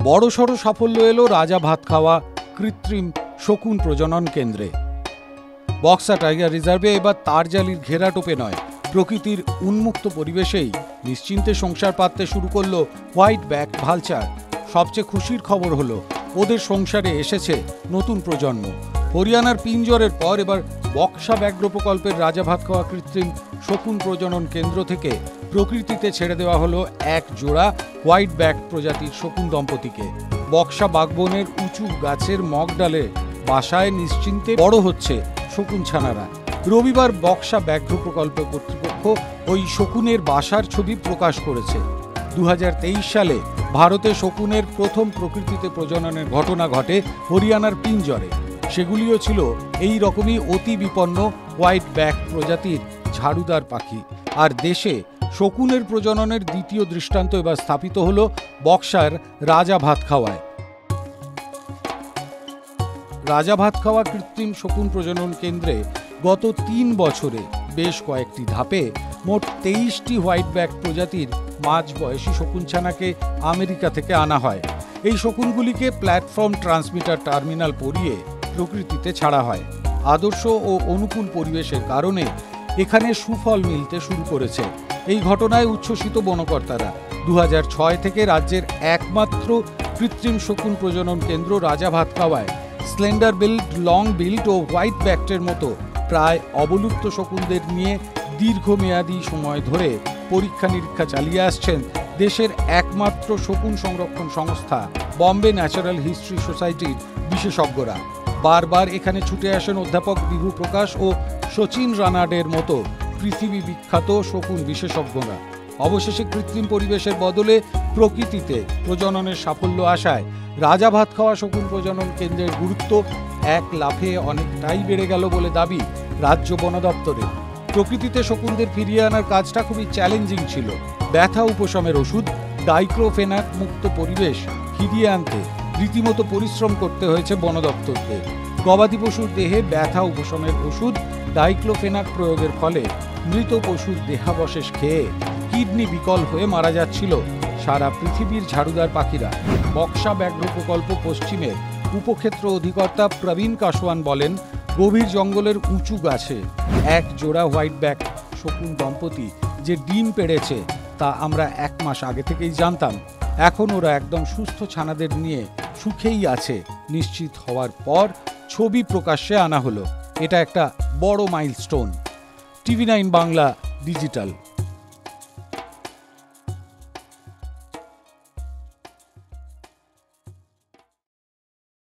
বড়সড় সাফল্য এলো রাজা ভাতখাওয়া কৃত্রিম শকুন প্রজনন কেন্দ্রে। বক্সা টাইগার রিজার্ভে এবার তারজালির ঘেরাটোপে নয়, প্রকৃতির উন্মুক্ত পরিবেশেই নিশ্চিন্তে সংসার পাততে শুরু করলো হোয়াইট ব্যাক ভালচার। সবচেয়ে খুশির খবর হলো ওদের সংসারে এসেছে নতুন প্রজন্ম। হরিয়ানার পিঞ্জরের পর এবার বক্সা ব্যাঘ্র প্রকল্পের রাজা ভাতখাওয়া কৃত্রিম শকুন প্রজনন কেন্দ্র থেকে প্রকৃতিতে ছেড়ে দেওয়া হলো এক জোড়া হোয়াইট ব্যাক প্রজাতির শকুন দম্পতিকে। বক্সা বাগবনের উঁচু গাছের মগডালে বাসায় নিশ্চিন্তে বড় হচ্ছে শকুন ছানারা। রবিবার বক্সা ব্যাঘ্র প্রকল্প কর্তৃপক্ষ ওই শকুনের বাসার ছবি প্রকাশ করেছে। 2023 সালে ভারতে শকুনের প্রথম প্রকৃতিতে প্রজননের ঘটনা ঘটে হরিয়ানার পিঞ্জরে। সেগুলিও ছিল এই রকমই অতি বিপন্ন হোয়াইট ব্যাক প্রজাতির ঝাড়ুদার পাখি। আর দেশে শকুনের প্রজননের দ্বিতীয় দৃষ্টান্ত এবার স্থাপিত হল বক্সার রাজা ভাতখাওয়ায়। রাজা ভাতখাওয়া কৃত্রিম শকুন প্রজনন কেন্দ্রে গত 3 বছরে বেশ কয়েকটি ধাপে মোট 23টি হোয়াইট ব্যাক প্রজাতির মাঝবয়সী শকুনছানাকে আমেরিকা থেকে আনা হয়। এই শকুনগুলিকে প্ল্যাটফর্ম ট্রান্সমিটার টার্মিনাল পরিয়ে প্রকৃতিতে ছাড়া হয়। আদর্শ ও অনুকূল পরিবেশের কারণে এখানে সুফল মিলতে শুরু করেছে। এই ঘটনায় উচ্ছ্বসিত বনকর্তারা। 2006 থেকে রাজ্যের একমাত্র কৃত্রিম শকুন প্রজনন কেন্দ্র রাজা ভাতখাওয়ায় স্লেন্ডার বিল্ড, লং বিল্ড ও হোয়াইট ব্যাক্টের মতো প্রায় অবলুপ্ত শকুনদের নিয়ে দীর্ঘমেয়াদী সময় ধরে পরীক্ষা নিরীক্ষা চালিয়ে আসছেন দেশের একমাত্র শকুন সংরক্ষণ সংস্থা বম্বে ন্যাচারাল হিস্ট্রি সোসাইটির বিশেষজ্ঞরা। বারবার এখানে ছুটে আসেন অধ্যাপক বিভু প্রকাশ ও শচীন রানাডের মতো পৃথিবী বিখ্যাত শকুন বিশেষজ্ঞরা। অবশেষে কৃত্রিম পরিবেশের বদলে প্রকৃতিতে প্রজননের সাফল্য আসায় রাজা ভাতখাওয়া শকুন প্রজনন কেন্দ্রের গুরুত্ব এক লাফে অনেকটাই বেড়ে গেল বলে দাবি রাজ্য বন দপ্তরের। প্রকৃতিতে শকুনদের ফিরিয়ে আনার কাজটা খুবই চ্যালেঞ্জিং ছিল। ব্যথা উপশমের ওষুধ ডাইক্লোফেনাক মুক্ত পরিবেশ ফিরিয়ে আনতে রীতিমতো পরিশ্রম করতে হয়েছে বন দপ্তরকে। গবাদি পশুর দেহে ব্যথা উপশমের ওষুধ ডাইক্লোফেনাক প্রয়োগের ফলে মৃত পশুর দেহাবশেষ খেয়ে কিডনি বিকল হয়ে মারা যাচ্ছিল সারা পৃথিবীর ঝাড়ুদার পাখিরা। বক্সা ব্যাঘ্র প্রকল্প পশ্চিমের উপক্ষেত্র অধিকর্তা প্রবীণ কাসওয়ান বলেন, গভীর জঙ্গলের উঁচু গাছে এক জোড়া হোয়াইট ব্যাক শকুন দম্পতি যে ডিম পেড়েছে তা আমরা 1 মাস আগে থেকেই জানতাম। এখন ওরা একদম সুস্থ ছানাদের নিয়ে সুখেই আছে নিশ্চিত হওয়ার পর ছবি প্রকাশ্যে আনা হলো। এটা একটা বড় মাইলস্টোন। TV9 Bangla digital.